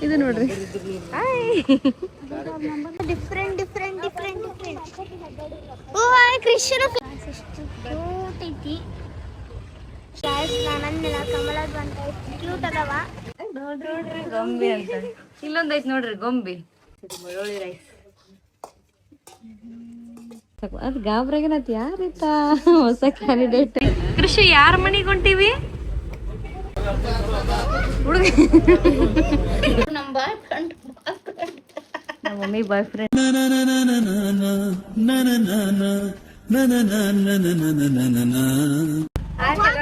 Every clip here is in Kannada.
ಇದು ನೋಡ್ರಿ ಡಿಫ್ರೆಂಟ್ ಡಿಫ್ರೆಂಟ್ ಡಿಫ್ರೆಂಟ್ ಡಿಫ್ರೆಂಟ್ ಓ ಕೃಷ್ಣ ಕ್ಯೂಟ್ ಐತಿ ನಾನಂದಿನ ಕಮಲದ ಅಂತ ಕ್ಯೂಟ್ ಅದಾವ ನೋಡ್ರಿ ಗೊಂಬಿ ಅಂತ ಇಲ್ಲೊಂದ್ ಐತಿ ನೋಡ್ರಿ ಗೊಂಬಿ ಬೆಳ್ಳುಳ್ಳಿ ರೈಸ್ ಅದ್ ಗಾಬ್ರಾಗೇನತ್ ಯಾರಿತ್ತ ಹೊಸ ಕ್ಯಾಂಡಿಡೇಟ್ ಕೃಷಿ ಯಾರ ಮನೆಗೆ ಹೊಂಟಿವಿ ಹುಡುಗ ನಮ್ಮ ಬಾಯ್ ಫ್ರೆಂಡ್ ನಮ್ಮ ಮಮ್ಮಿ ಬಾಯ್ ಫ್ರೆಂಡ್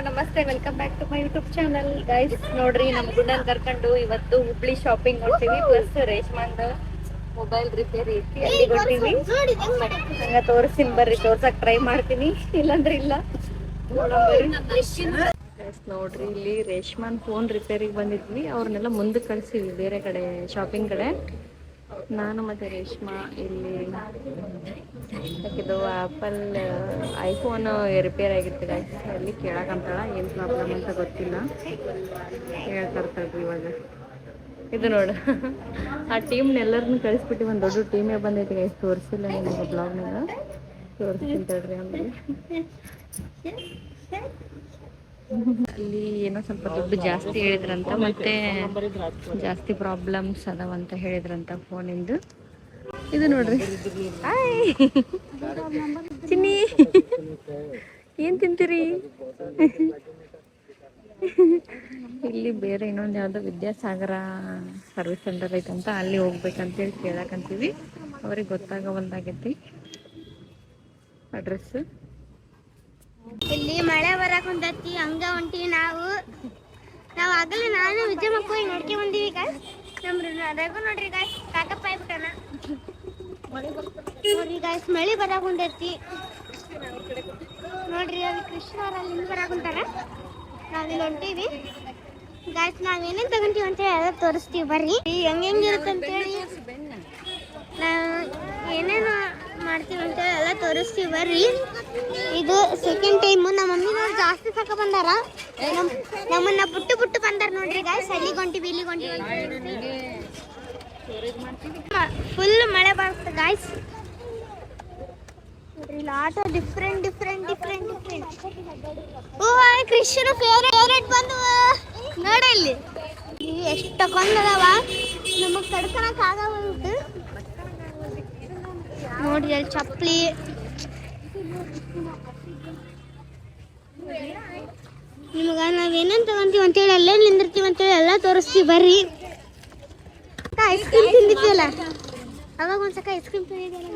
ನಮಸ್ತೆ welcome back to my YouTube channel guys. ನೋಡ್ರಿ ನಮ್ ಗುಂಡನ್ ಕರ್ಕೊಂಡು ಇವತ್ತು ಹುಬ್ಳಿ ಶಾಪಿಂಗ್ ಹೊಂಟಿವಿ ಪ್ಲಸ್ ರೇಷ್ಮಾಂದ್ ಮೊಬೈಲ್ ರಿಪೇರಿ ಐತಿ ಅಲ್ಲಿ ಹೊಂಟಿವಿ. ಹಂಗ ತೋರಿಸ್ತೀನಿ ಬರ್ರಿ, ತೋರ್ಸಕ್ ಟ್ರೈ ಮಾಡ್ತೀನಿ, ಇಲ್ಲಾಂದ್ರೆ ಇಲ್ಲ. ನೋಡ್ರಿ ಇಲ್ಲಿ ರೇಷ್ಮಾನ್ ಫೋನ್ ರಿಪೇರಿಗೆ ಬಂದಿದ್ವಿ, ಅವ್ರನ್ನೆಲ್ಲ ಮುಂದಕ್ಕೆ ಕಳ್ಸಿವಿ ಬೇರೆ ಕಡೆ ಶಾಪಿಂಗ್ ಕಡೆ. ನಾನು ಮತ್ತೆ ರೇಷ್ಮಾ ಇಲ್ಲಿ ಇದು ಆ್ಯಪಲ್ ಐಫೋನ್ ರಿಪೇರ್ ಆಗಿರ್ತದೆ, ಅಲ್ಲಿ ಕೇಳಕ್ಕಂತಾಳ ಏನು ಪ್ರಾಬ್ಲಮ್ ಅಂತ ಗೊತ್ತಿಲ್ಲ, ಹೇಳ್ತಾರ್ತಾಳ್ರಿ ಇವಾಗ. ಇದು ನೋಡು ಆ ಟೀಮ್ನೆಲ್ಲರನ್ನು ಕಳಿಸ್ಬಿಟ್ಟು ಒಂದು ದೊಡ್ಡ ಟೀಮೇ ಬಂದೈತಿ ಗೈಸ್, ತೋರಿಸಿಲ್ಲ ನಿಮಗೆ ಬ್ಲಾಗ್ನಾಗ, ತೋರಿಸ್ತೀನಿ ತಡ್ರಿ ಆಮೇಲೆ. ಅಲ್ಲಿ ಏನೋ ಸ್ವಲ್ಪ ದುಡ್ಡು ಜಾಸ್ತಿ ಹೇಳಿದ್ರಂತ, ಮತ್ತೆ ಜಾಸ್ತಿ ಪ್ರಾಬ್ಲಮ್ಸ್ ಅದಾವಂತ ಹೇಳಿದ್ರಂತ ಫೋನಿಂದು. ಇದು ನೋಡ್ರಿ ಚಿನ್ನಿ ಏನ್ ತಿಂತೀರಿ? ಇಲ್ಲಿ ಬೇರೆ ಇನ್ನೊಂದು ಯಾವ್ದೋ ವಿದ್ಯಾಸಾಗರ ಸರ್ವಿಸ್ ಸೆಂಟರ್ ಐತಂತ, ಅಲ್ಲಿ ಹೋಗ್ಬೇಕಂತೇಳಿ ಕೇಳಕಂತೀವಿ, ಅವ್ರಿಗೆ ಗೊತ್ತಾಗವಲ್ದಾಗೈತಿ ಅಡ್ರೆಸ್. ಇಲ್ಲಿ ಮಳೆ ಬರಕ್ ಹೊಂಟೈತಿ, ಹಂಗ ಹೊಂಟಿವಿ ನಾವು ಆಗಲೇ ನಾನು ವಿಜಯ ಮಕ್ಕ ಹೋಗಿ ನೋಡ್ಕೊಂಡ್ ಬಂದೀವಿ ಗಾಯ್ಸ್. ನಮ್ಮ ರಘು ನೋಡ್ರಿ ಗಾಯ್ಸ್ ಕಾಕಪ್ಪ ಆಗ್ಬಿಟ್ಟನ ನೋಡ್ರಿ ಗಾಯ್ಸ್, ಮಳೆ ಬರಕ್ ಹೊಂಟೈತಿ ನೋಡ್ರಿ. ಅಲ್ಲಿ ಕೃಷ್ಣ ಅಲ್ಲಿ ಬರಕ್ ಹೊಂಟಾರ, ನಾವಿಲ್ಲಿ ಹೊಂಟೀವಿ ಗಾಯ್ಸ್. ನಾವೇನೇನ್ ತಗೊಂತೀವಿ ಅಂತೇಳಿ ಎಲ್ಲ ತೋರಿಸ್ತೀವಿ ಬರ್ರಿ, ಹೆಂಗಿರುತ್ತೆ ಅಂತೇಳಿ ಏನೇನು ಮಾಡ್ತೀವಿ ಅಂತೇಳಿ ಎಲ್ಲ ತೋರಿಸ್ತೀವಿ ಬರ್ರಿ. ಇದು ಸೆಕೆಂಡ್ ಟೈಮ್ ನಮ್ಮ ಮಮ್ಮಿನವ್ರು ಜಾಸ್ತಿ ಸಾಕ ಬಂದಾರ, ನಮ್ಮನ್ನ ಬಿಟ್ಟು ಬಂದಾರ ನೋಡ್ರಿ ಗಾಯ್ಸ್. ಅಲ್ಲಿಗೆ ಹೊಂಟಿವಿ ಇಲ್ಲಿಗೆ ಹೊಂಟಿವಿ, ಫುಲ್ ಮಳೆ ಬರುತ್ತೆ ಗಾಯ್ಸ್. ನೋಡ್ರಿ auto different different different different. ಓ ಕೃಷ್ಣ ಫೇವ್ರೇಟ್ ಬಂದು ನೋಡಲ್ಲಿ ಎಷ್ಟು ತಗೊಂಡದವ, ನಮಗ್ ತಡ್ಕೊಳಕ್ ಆಗವಲ್ದು ನೋಡ್ರಿ. ಅಲ್ಲಿ ಚಪ್ಪಲಿ ನಿಮಗ ನಾವೇನೇನು ತಗೊಂತೀವಿ ಅಂತೇಳಿ ಅಲ್ಲೇ ನಿಂದಿರ್ತೀವಿ ಅಂತೇಳಿ ಎಲ್ಲ ತೋರಿಸ್ತೀವಿ ಬರ್ರಿ. ಐಸ್ ಕ್ರೀಮ್ ತಿಂದಿದ್ವಲ್ಲ ಅವಾಗ ಒಂದ್ಸಕ ಐಸ್ ಕ್ರೀಮ್ ತಿಂದಿದ್ವಲ್ಲ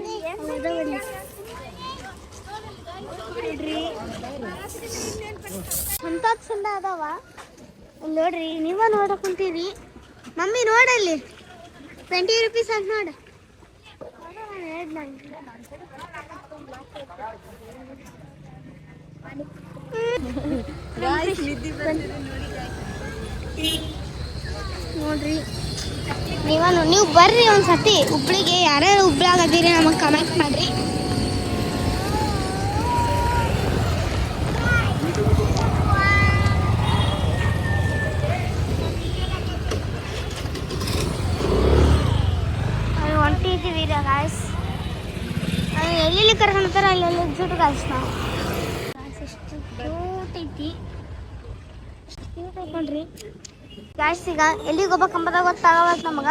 ನೋಡ್ರಿ, ಅಂತ ಚಂದ ಅದಾವ ಅಲ್ಲಿ ನೋಡ್ರಿ. ನೀವ ನೋಡಕ್ ಕುಂತೀರಿ ಮಮ್ಮಿ, ನೋಡಲ್ಲಿ 20 ರೂಪೀಸ್ ಅಂತ ನೋಡ. ನೋಡ್ರಿ ನೀವು ಬರ್ರಿ ಒಂದ್ಸತಿ ಹುಬ್ಳಿಗೆ, ಯಾರ್ಯಾರು ಹುಬ್ಳಾಗದಿರಿ ನಮಗೆ ಕಮೆಂಟ್ ಮಾಡ್ರಿ. ಹೊಂಟಿದ್ದೀವಿ ಗಾಯ್ಸ್, ಎಲ್ಲೆಲ್ಲಿ ಕರ್ಕೊಂತಾರ ಅಲ್ಲೆಲ್ಲ ಎಕ್ಸಿಟ್ ಗಾಯ್ಸ್. ನಾವು ಎಷ್ಟು ಕ್ಯೂಟ್ ಐತಿ, ಕ್ಯೂಟ್ ಐಕೊಂಡ್ರಿ ಗಾಯ್ಸ್. ಈಗ ಎಲ್ಲಿಗೆ ಹೋಗ್ಬೇಕಂಬುದ ಗೊತ್ತಾಗವತ್ ನಮಗ.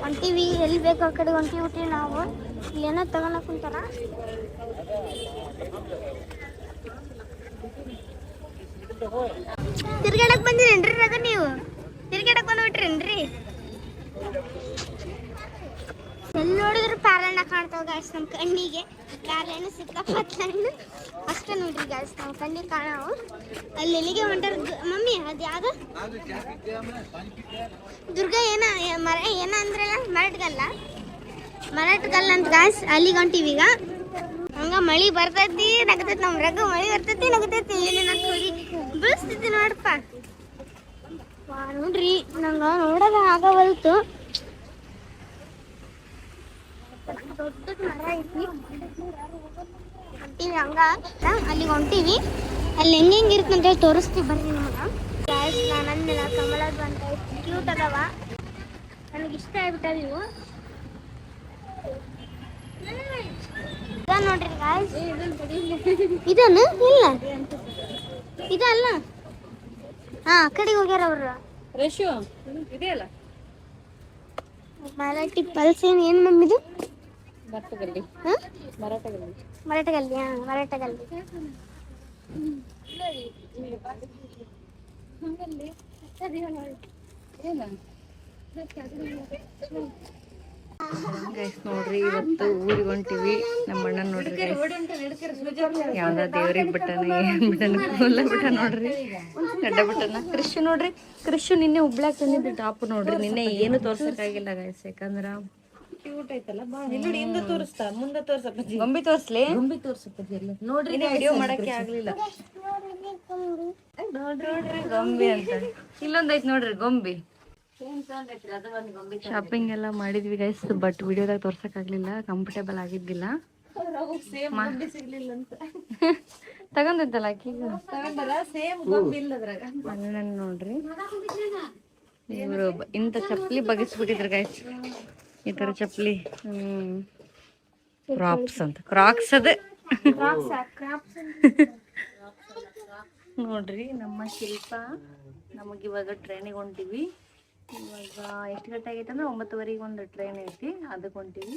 ಹೊಂಟಿವಿ ಎಲ್ಲಿ ಬೇಕು ಆ ಕಡೆ ಹೊಂಟಿವಿ ನಾವು. ಇಲ್ಲೇನೋ ತಗೊಳಕ್ ಕುಂತಾರ, ತಿರ್ಗಾಡಕ್ ಬಂದಿರೇನ್ರಿ ರಗ? ನೀವು ತಿರ್ಗಾಡಕ್ ಬಂದ್ಬಿಟ್ರೇನ್ರಿ? ಎಲ್ಲಿ ನೋಡಿದ್ರು ಪ್ಯಾರಣ್ಣ ಕಾಣ್ತಾವ ಗಾಯ್ಸ್ ನಮ್ಮ ಕಣ್ಣಿಗೆ. ಪ್ಯಾರಣ್ಣ ಸಿಕ್ಕಾಪತ್ತಣ್ಣ ಅಷ್ಟೇ ನೋಡ್ರಿ ಗಾಯ್ಸ್ ನಾವು ಕಣ್ಣಿಗೆ ಕಾಣವು. ಅಲ್ಲಿ ಎಲ್ಲಿಗೆ ಹೊಂಟಾರ ಮಮ್ಮಿ? ಅದು ಯಾವ್ದು ದುರ್ಗ ಮರ ಅಂದ್ರಲ್ಲ, ಮರಟ್ಗಲ್ಲ ಅಂತ ಗಾಯ್ಸ್. ಅಲ್ಲಿಗೆ ಹೊಂಟಿವಿ ಈಗ. ಹಂಗ ಮಳಿ ಬರ್ತೈತಿ ನಗತೈತಿ, ನಮ್ ರಗ ಮಳಿ ಬರ್ತೈತಿ ನಗತೈತಿ, ಏನೇನ ಹೋಗಿ ಬೀಳಿಸ್ತೈತಿ ನೋಡಪ್ಪ. ನೋಡ್ರಿ ನಂಗ ನೋಡೋದ ಆಗವಲ್ತು, ದೊಡ್ಡ ಮರ ಐತಿ. ಹೊಂಟೀವಿ ಹಂಗ ಅಲ್ಲಿಗೆ ಹೊಂಟೀವಿ. ಅಲ್ಲಿ ಹೆಂಗೆ ಇರುತ್ತೆ ಅಂತೇಳಿ ತೋರಿಸ್ತೀವಿ ಬರ್ರಿ ನಮಗೆ. ನನ್ನೆಲ್ಲ ಕಮಲದ ಅಂತ ಕ್ಯೂಟ್ ಅದಾವ, ನನಗೆ ಇಷ್ಟ ಆಗ್ಬಿಟ್ಟವ ಇವು. ನೋಡ್ರಿ ಗಾಯ್ಸ್, ಇದನ್ನು ಇಲ್ಲ ಇದಲ್ಲ. ಹಾ ಆ ಕಡೆಗೆ ಹೋಗ್ಯಾರ ಅವ್ರು. ರೇಷು ಇದೆಯಲ್ಲ ಮರಾಠಿ ಪಲ್ಸ್ ಏನು ಮಮ್ಮಿದು? ಮರಟಗಲ್ಲಿ. ಮರಾಠಗಲ್ಲಿ. ಮರಾಠಗಲ್ಲಿ. ಹಾ ಮರಾಠಗಲ್ಲಿ. ಗೈಸ್ ನೋಡ್ರಿ, ಇವತ್ತು ಊರಿಗೆ ಹೊಂಟಿವಿ. ನಮ್ಮ ಅಣ್ಣ ನೋಡ್ರಿ ಗೈಸ್, ಯಾವ್ದ ದೇವ್ರಿಗೆ ಬಿಟ್ಟನ ಏನ್ ಬಿಟ್ಟನ ಕೂಲ ಬಿಟ್ಟ ನೋಡ್ರಿ, ಗಡ್ಡ ಬಿಟ್ಟನ. ಕೃಷಿ ನೋಡ್ರಿ, ಕೃಷಿ ನಿನ್ನೆ ಹುಬ್ಳ್ಯಾಗ ತಂದಿದ್ದು ಟಾಪ್ ನೋಡ್ರಿ. ನಿನ್ನೆ ಏನು ತೋರ್ಸಕ್ಕಾಗಿಲ್ಲ ಗೈಸ್, ಯಾಕಂದ್ರ ಕ್ಯೂಟ್ ಐತಲ್ಲ. ನೋಡಿ ಹಿಂದೆ ತೋರಿಸ್ತಾ, ಮುಂದೆ ತೋರ್ಸಪ್ಪ. ಗೊಂಬಿ ತೋರ್ಸ್ಲಿ, ಗೊಂಬಿ ತೋರ್ಸಪ್ಪ ನೋಡ್ರಿ. ವಿಡಿಯೋ ಮಾಡಕ್ಕೆ ಆಗ್ಲಿಲ್ಲ ನೋಡ್ರಿ ಗೊಂಬಿ ಅಂತ. ಇಲ್ಲೊಂದ್ ಐತ್ ನೋಡ್ರಿ ಗೊಂಬಿ. ಶಾಪಿಂಗ್ ಎಲ್ಲ ಮಾಡಿದ್ವಿ ಗೈಸ್, ಬಟ್ ವಿಡಿಯೋದಾಗ ತೋರ್ಸಕ್ ಆಗ್ಲಿಲ್ಲ, ಕಂಫರ್ಟೇಬಲ್ ಆಗಿದ್ದಿಲ್ಲ. ತಗೊಂಡಿದ್ದಲ್ಲ ನೋಡ್ರಿ. ಇವ್ರು ಇಂಥ ಚಪ್ಪಲಿ ಬಗಿಸ್ಬಿಟ್ಟಿದ್ರು ಗೈಸ್, ಈ ತರ ಚಪ್ಪಲಿ. ಕ್ರಾಪ್ಸ್ ಅಂತ, ಕ್ರಾಕ್ಸ್ ಅದ ನೋಡ್ರಿ. ನಮ್ಮ ಶಿಲ್ಪ ನಮಗಿವಾಗ ಟ್ರೈನಿಗೆ ಹೊಂಟಿವಿ. ಇವಾಗ ಎಷ್ಟು ಗಂಟೆ ಆಗೈತೆ ಅಂದ್ರೆ 9:15 ಒಂದು ಟ್ರೈನ್ ಐತಿ, ಅದಕ್ಕೆ ಹೊಂಟಿವಿ.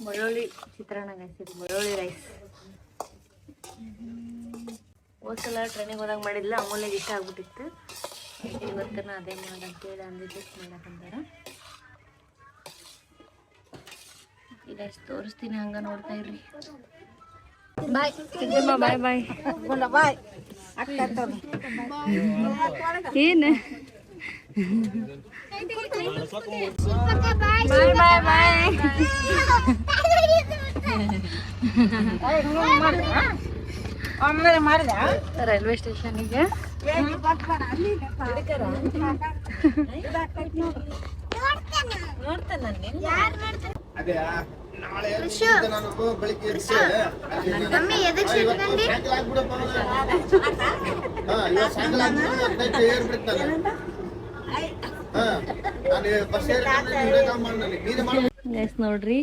ಬೆಳ್ಳುಳ್ಳಿ ಚಿತ್ರಾನ್ನ ಗಾಯ್ಸಿರಿ, ಬೆಳ್ಳುಳ್ಳಿ ರೈಸ್. ಹೋದ್ಸಲ ಟ್ರೈನಿಗೆ ಹೋದಾಗ ಮಾಡಿಲ್ಲ, ಅಮೂಲ್ಯಗೆ ಇಷ್ಟ ಆಗ್ಬಿಟ್ಟಿತ್ತು. ಇವತ್ತನ ಅದೇ ಮಾಡಂತೇಳಿ ಅಂದಿದ್ದು ಮಾಡಕ್ಕಂತಾರ. ಇಲ್ಲ ಎಷ್ಟು ತೋರಿಸ್ತೀನಿ, ಹಂಗ ನೋಡ್ತಾ ಇರ್ರಿ. ಬಾಯ್ ಬಾಯ್ ಬಾಯ್ ಬಾಯ್. ಏನು ಬಾಯ್ ಬಾಯ್ ಬಾಯ್. ರೈಲ್ವೆ ಸ್ಟೇಷನ್ಗೆ ಮಮ್ಮಿ ಎದಕ್ಕೆ ಸಿಗ್ತಂಡಿ? ಗೈಸ್ ನೋಡ್ರಿ,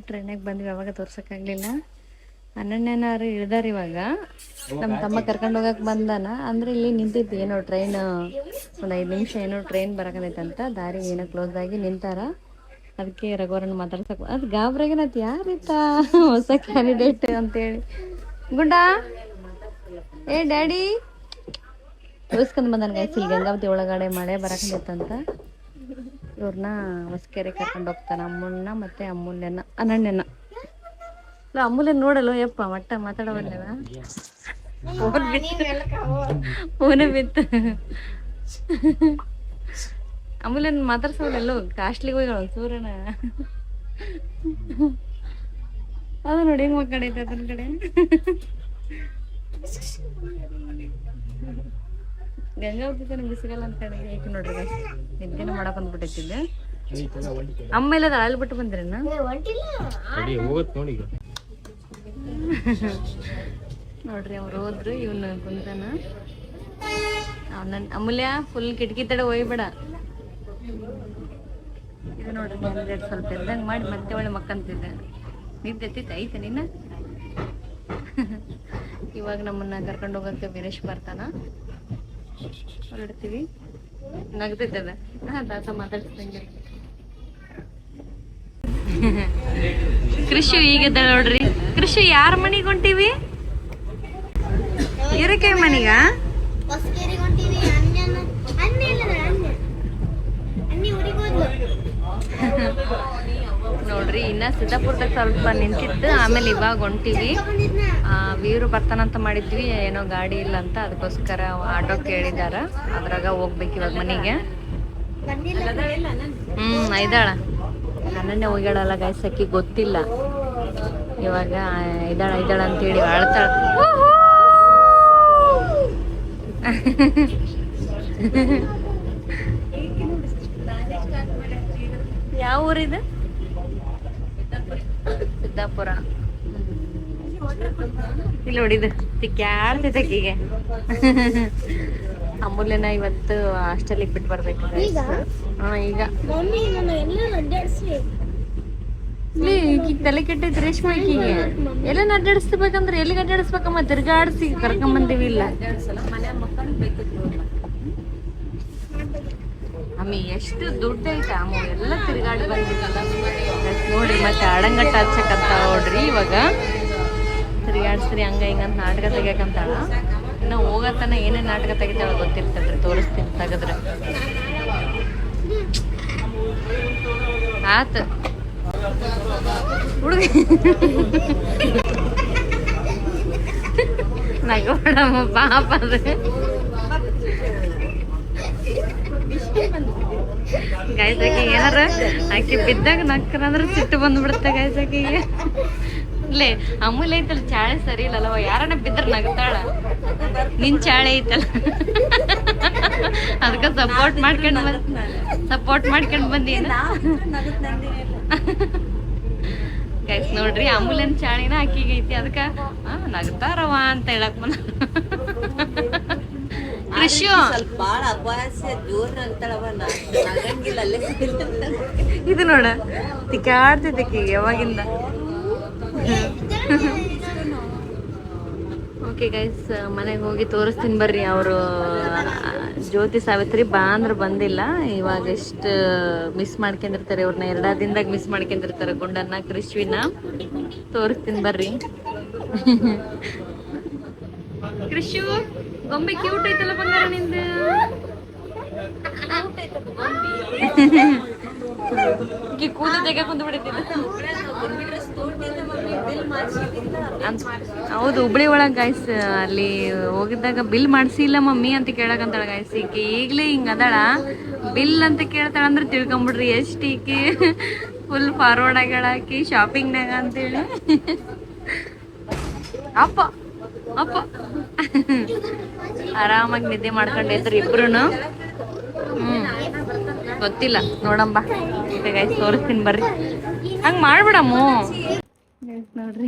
ಟ್ರೈನಾಗ ಬಂದ್ವಿ. ಅವಾಗ ತೋರ್ಸಕ್ಕಾಗ್ಲಿಲ್ಲ. ಅನನ್ಯನಾರು ಇಳ್ದಾರ. ಇವಾಗ ನಮ್ಮ ತಮ್ಮ ಕರ್ಕೊಂಡು ಹೋಗಕ್ಕೆ ಬಂದಾನ. ಅಂದ್ರೆ ಇಲ್ಲಿ ನಿಂತಿದ್ದು ಏನೋ ಟ್ರೈನ್, ಒಂದು 5 ನಿಮಿಷ ಏನೋ ಟ್ರೈನ್ ಬರಕತ್ತೈತಂತ. ದಾರಿ ಏನೋ ಕ್ಲೋಸ್ ಆಗಿ ನಿಂತಾರ. ಅದಕ್ಕೆ ರಘುವರನ್ನ ಮಾತಾಡ್ಸಕ್ ಅದು ಗಾಬ್ರಾಗೇನತ್, ಯಾರಿತ್ತ ಹೊಸ ಕ್ಯಾಂಡಿಡೇಟ್ ಅಂತೇಳಿ. ಗುಂಡ ಏ ಡ್ಯಾಡಿ ಉಳಿಸ್ಕೊಂಡ್ ಬಂದನ್ ಗೈಸ್. ಇಲ್ಲಿ ಗಂಗಾವತಿ ಒಳಗಡೆ ಮಳೆ ಬರಕತ್ತೈತಂತ. ಇವ್ರನ್ನ ಹೊಸಕೆರೆ ಕರ್ಕೊಂಡು ಹೋಗ್ತಾನ, ಅಮ್ಮನ್ನ ಮತ್ತೆ ಅಮೂಲ್ಯನ, ಅನನ್ಯನ. ಅಮೂಲ್ಯನ ನೋಡಲ್ಲ ಯಪ್ಪ, ಮಟ್ಟ ಮಾತಾಡವಲ್ಲೇವ, ಫೋನೇ ಬಿತ್ತು. ಅಮೂಲ್ಯನ ಮಾತಾಡ್ಸೋಲ್ಲೋ, ಕಾಸ್ಟ್ಲಿಗೆ ಹೋಗಿ ಸೂರ್ಯನ. ಅದು ನೋಡಿ ಹೆಂಗ್ ಮಕ್ಕಳೈತೆ ಅದನ್ನ ಕಡೆ. ಗಂಗಾವತಿ ತನ ಬಿಸಿಗಲ್ಲ ಅಂತ ಹೇಳಿ ನೋಡ್ರಿ, ನಿದ್ದೆನ ಮಾಡಕ್ ಬಂದ್ಬಿಟ್ಟೈತಿದ್ದೆ. ಅಮ್ಮ ಇಲ್ಲದ ಅಲ್ಲಿ ಬಿಟ್ಟು ಬಂದ್ರೇನ ನೋಡ್ರಿ. ಅವ್ರು ಹೋದ್ರು, ಇವನು ಕುಂತಾನ. ಅಮೂಲ್ಯ ಫುಲ್ ಕಿಟಕಿ ತಡೆ ಹೋಯ್ಬೇಡ. ಇದು ನೋಡ್ರಿ, ಸ್ವಲ್ಪ ಎದ್ದಂಗೆ ಮಾಡಿ ಮತ್ತೆ ಒಳ್ಳೆ ಮಕ್ಕಂತಿದ್ದೆ. ನಿದ್ದೆ ಎತ್ತಿತ್ತು ಐತೆ ನಿನ್ನ. ಇವಾಗ ನಮ್ಮನ್ನ ಕರ್ಕೊಂಡು ಹೋಗಕ್ಕೆ ವೀರೇಶ್ ಬರ್ತಾನ, ಹೊರಡ್ತೀವಿ. ನಗ್ತಿದ್ದದ ತಾತ ಮಾತಾಡ್ಸ್ದಂಗೆ. ಕೃಷಿ ಈಗದ ನೋಡ್ರಿ. ಕೃಷಿ ಯಾರ ಮನೆಗೆ ಹೊಂಟಿವಿ? ಹೀರೆಕಾಯಿ ಮನೆಗ. ನೋಡ್ರಿ, ಇನ್ನ ಸಿದ್ದಾಪುರದಾಗ ಸ್ವಲ್ಪ ನಿಂತಿತ್ತು, ಆಮೇಲೆ ಇವಾಗ ಹೊಂಟಿವಿ. ವೀರು ಬರ್ತಾನಂತ ಮಾಡಿದ್ವಿ, ಏನೋ ಗಾಡಿ ಇಲ್ಲ ಅಂತ, ಅದಕ್ಕೋಸ್ಕರ ಆಟೋ ಕೇಳಿದಾರ. ಅದ್ರಾಗ ಹೋಗ್ಬೇಕು ಇವಾಗ ಮನೆಗೆ. ಇದಾಳ ನನ್ನೇ ಹೋಗ್ಯಾಳಲ್ಲ ಗಾಯ್ಸ್, ಅಕ್ಕಿ ಗೊತ್ತಿಲ್ಲ. ಇವಾಗ ಇದಾಳ ಅಂತೇಳಿ ಅಳ್ತಾಳ. ಯಾವ ಊರಿದು? ಸಿದ್ದಾಪುರ. ಇಲ್ಲಿ ನೋಡಿದ ತಿಕ್ಕಾಡ್ತೈತೆ ಆಕಿಗೆ. ಅಮೂಲ್ಯನ ಇವತ್ತು ಹಾಸ್ಟೆಲಿಗೆ ಬಿಟ್ಟು ಬರ್ಬೇಕು ಈಗ ಈಗ ಮಮ್ಮಿ ನನ್ನ ಎಲ್ಲ ಅಡ್ಡಾಡ್ಸಿ ಈಗ ತಲೆ ಕೆಟ್ಟೈತಿ ರೇಷ್ಮೆ ಆಕಿಗೆ. ಎಲ್ಲ ಅಡ್ಡಾಡಿಸ್ಬೇಕಂದ್ರೆ ಎಲ್ಲಿಗೆ ಅಡ್ಡಾಡಿಸ್ಬೇಕಮ್ಮ? ತಿರ್ಗಾಡಿಸಿ ಕರ್ಕೊಂಬಂದಿವಿ. ಇಲ್ಲ ಅಮ್ಮಿ ಎಷ್ಟು ದುಡ್ಡು ಐತೆ ಅಮ್ಮ, ಎಲ್ಲ ತಿರ್ಗಾಡಿ ಬಂದಿಲ್ಲ ನೋಡ್ರಿ. ಮತ್ತೆ ಆಡಂಗಟ್ಟ ಹಚ್ಚಕಂತ ನೋಡ್ರಿ ಇವಾಗ ತಿರ್ಗಾಡ್ಸ್ರಿ ಹಂಗ ಹಿಂಗಂತ ನಾಟಕ ತೆಗಿಯಕಂತಾಳ. ಇನ್ನು ಹೋಗತನ ಏನೇನ್ ನಾಟಕ ತೆಗಿತಾಳ ಗೊತ್ತಿರ್ತಲ್ರಿ, ತೋರಿಸ್ತೀನಿ ತೆಗದ್ರೆ. ಆತ ಹುಡುಗ ನಗೋಡಮ್ಮ ಪಾಪ ಅದು. ಗಾಯ್ಸಾಕಿ ಏನಾರ ಆಕಿ ಬಿದ್ದಾಗ ನಕ್ಕರಂದ್ರೆ ಸಿಟ್ಟು ಬಂದ್ಬಿಡುತ್ತೆ ಗಾಯ್ಸಾಕಿಗೆ. ಇಲ್ಲೇ ಅಮೂಲ್ಯ ಐತಲ್ಲ ಚಾಳೆ ಸರಿ ಇಲ್ಲಲ್ವ, ಯಾರನ್ನ ಬಿದ್ರ ನಗ್ತಾಳ. ನಿನ್ ಚಾಳೆ ಐತಲ್ಲ ಅದಕ್ಕ ಸಪೋರ್ಟ್ ಮಾಡ್ಕೊಂಡ್ ಬಂದಿ. ಗೈಸ್ ನೋಡ್ರಿ ಅಮೂಲ್ಯನ್ ಚಾಳಿನ ಆಕಿಗೆ ಐತಿ, ಅದಕ್ಕ ನಗ್ತಾರವ ಅಂತ ಹೇಳಕ್ ಬಂದ. ಕೃಷಿ ಇದು ನೋಡ ತಿಕ್ಕಾಡ್ತೈತಿ ಆಕಿಗೆ ಯಾವಾಗಿಂದ. ಓಕೆ ಗೈಸ್, ಮನೆಗೆ ಹೋಗಿ ತೋರಿಸ್ತೀನಿ ಬರ್ರಿ. ಅವರು ಜ್ಯೋತಿ ಸಾವಿತ್ರಿ ಬಾ ಅಂದ್ರೆ ಬಂದಿಲ್ಲ. ಇವಾಗ ಎಷ್ಟು ಮಿಸ್ ಮಾಡ್ಕೊಂಡಿರ್ತಾರೆ ಅವ್ರನ್ನ, 2 ದಿನದಾಗ ಮಿಸ್ ಮಾಡ್ಕೊಂಡಿರ್ತಾರೆ ಗುಂಡನ್ನ ಕೃಷ್ವಿನ. ತೋರಿಸ್ತೀನಿ ಬರ್ರಿ. ಕೃಷಿ ಗೊಂಬೆ ಕ್ಯೂಟ್ ಐತಲ್ಲ ಬಂಗಾರ ನಿಂದ. ಕೂದ ಜಾಗ ಕುಂತು ಬಿಡ್ತಿದ್ದ. ಹೌದು, ಹುಬ್ಳಿ ಒಳಗೆ ಗಾಯ್ಸ್ ಅಲ್ಲಿ ಹೋಗಿದ್ದಾಗ ಬಿಲ್ ಮಾಡಿಸಿಲ್ಲ ಮಮ್ಮಿ ಅಂತ ಕೇಳಕಂತಾಳ ಗಾಯ್ಸ್. ಈಗಲೇ ಹಿಂಗ ಅದಾಳ, ಬಿಲ್ ಅಂತ ಕೇಳ್ತಾಳ ಅಂದ್ರೆ ತಿಳ್ಕೊಂಬಿಡ್ರಿ ಎಷ್ಟು ಈಕಿ ಫುಲ್ ಫಾರ್ವರ್ಡ್ ಆಗ್ಯಾಳ ಆಕಿ ಶಾಪಿಂಗ್ನಾಗ ಅಂತೇಳಿ. ಅಪ್ಪ ಅಪ್ಪ ಆರಾಮಾಗಿ ನಿದ್ದೆ ಮಾಡ್ಕೊಂಡೈತ್ರಿ ಇಬ್ರುನು. ಗೊತ್ತಿಲ್ಲ ನೋಡಂಬ. ಗಾಯ್ಸ್ ತೋರಿಸ್ತೀನಿ ಬರ್ರಿ. ಹಂಗ ಮಾಡ್ಬಿಡಮ್ಮು ನೋಡ್ರಿ.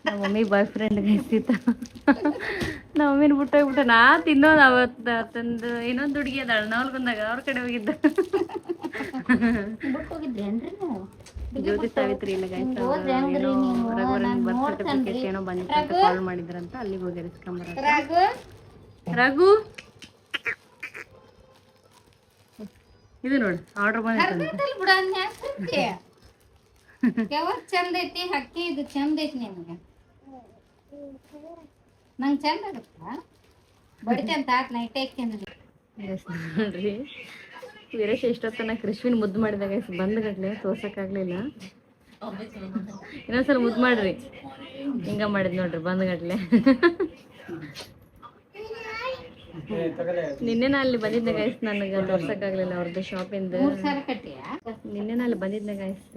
ನಮ್ಮ ಮಮ್ಮಿ ಬಾಯ್ ಫ್ರೆಂಡ್ ಗೈಸಿತ. ನಮ್ಮ ಮಮ್ಮಿನ ಬಿಟ್ಟೋಗ್ಬಿಟ್ಟ. ನಾ ತಿನ್ನೋದು ಅವತ್ತು ತಂದು ಇನ್ನೊಂದು ಹುಡುಗಿ ಅದಾಳ ನವಲ್ಗುಂದಾಗ, ಅವ್ರ ಕಡೆ ಹೋಗಿದ್ದ. ಜ್ಯೋತಿ ಸಾವಿತ್ರಿ ಇಲ್ಲ ಗೈಸ್, ರಘುವರನ್ ಬರ್ತ್ ಸರ್ಟಿಫಿಕೇಟ್ ಏನೋ ಬಂದಿತ್ತು ಕಾಲ್ ಮಾಡಿದ್ರಂತ, ಅಲ್ಲಿಗೆ ಹೋಗಿ ಇರಿಸ್ಕೊಂಬರ. ರಘು ಇದು ನೋಡಿ ಆರ್ಡರ್ ಬಂದಿತ್ತು. ಯಾವತ್ ಚಂದ ಐತಿ ಹಕ್ಕಿ, ಇದು ಚಂದ ಐತಿ ನಿಮ್ಗೆ. ನಂಗೆ ಚಂದ ಆಗತ್ತಾ ಬಡಿತಂತ ನೈಟ್ ಹಾಕ್ಯಂದ್ರಿ. ನೋಡ್ರಿ ವೀರೇಶ್ ಎಷ್ಟೊತ್ತನ ಕೃಷ್ವಿನ್ ಮುದ್ದು ಮಾಡಿದಾಗ ಬಂದ್ಗಟ್ಲೆ ತೋರ್ಸಕ್ಕಾಗ್ಲಿಲ್ಲ. ಇನ್ನೊಂದ್ಸಲ ಮುದ್ದು ಮಾಡ್ರಿ. ಹಿಂಗ ಮಾಡಿದ್ ನೋಡ್ರಿ ಬಂದ್ಗಟ್ಲೆ. ನಿನ್ನೆನ ಅಲ್ಲಿ ಬಂದಿದ್ದೆ ಗೈಸ್, ನನಗೆ ತೋರ್ಸಕ್ಕಾಗ್ಲಿಲ್ಲ ಅವ್ರದ್ದು ಶಾಪಿಂದ. ನಿನ್ನೆನ ಅಲ್ಲಿ ಬಂದಿದ್ದೆ ಗೈಸ್,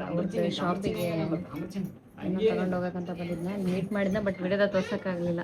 ಅವ್ರದ್ದು ಶಾಪಿಗೆ ಏನೋ ತಗೊಂಡು ಹೋಗಕ್ಕಂತ ಬಂದಿದ್ನ, ಮೀಟ್ ಮಾಡಿದ್ನ. ಬಟ್ ವಿಡಿಯೋದಾಗ ತೋರ್ಸಕ್ಕಾಗ್ಲಿಲ್ಲ.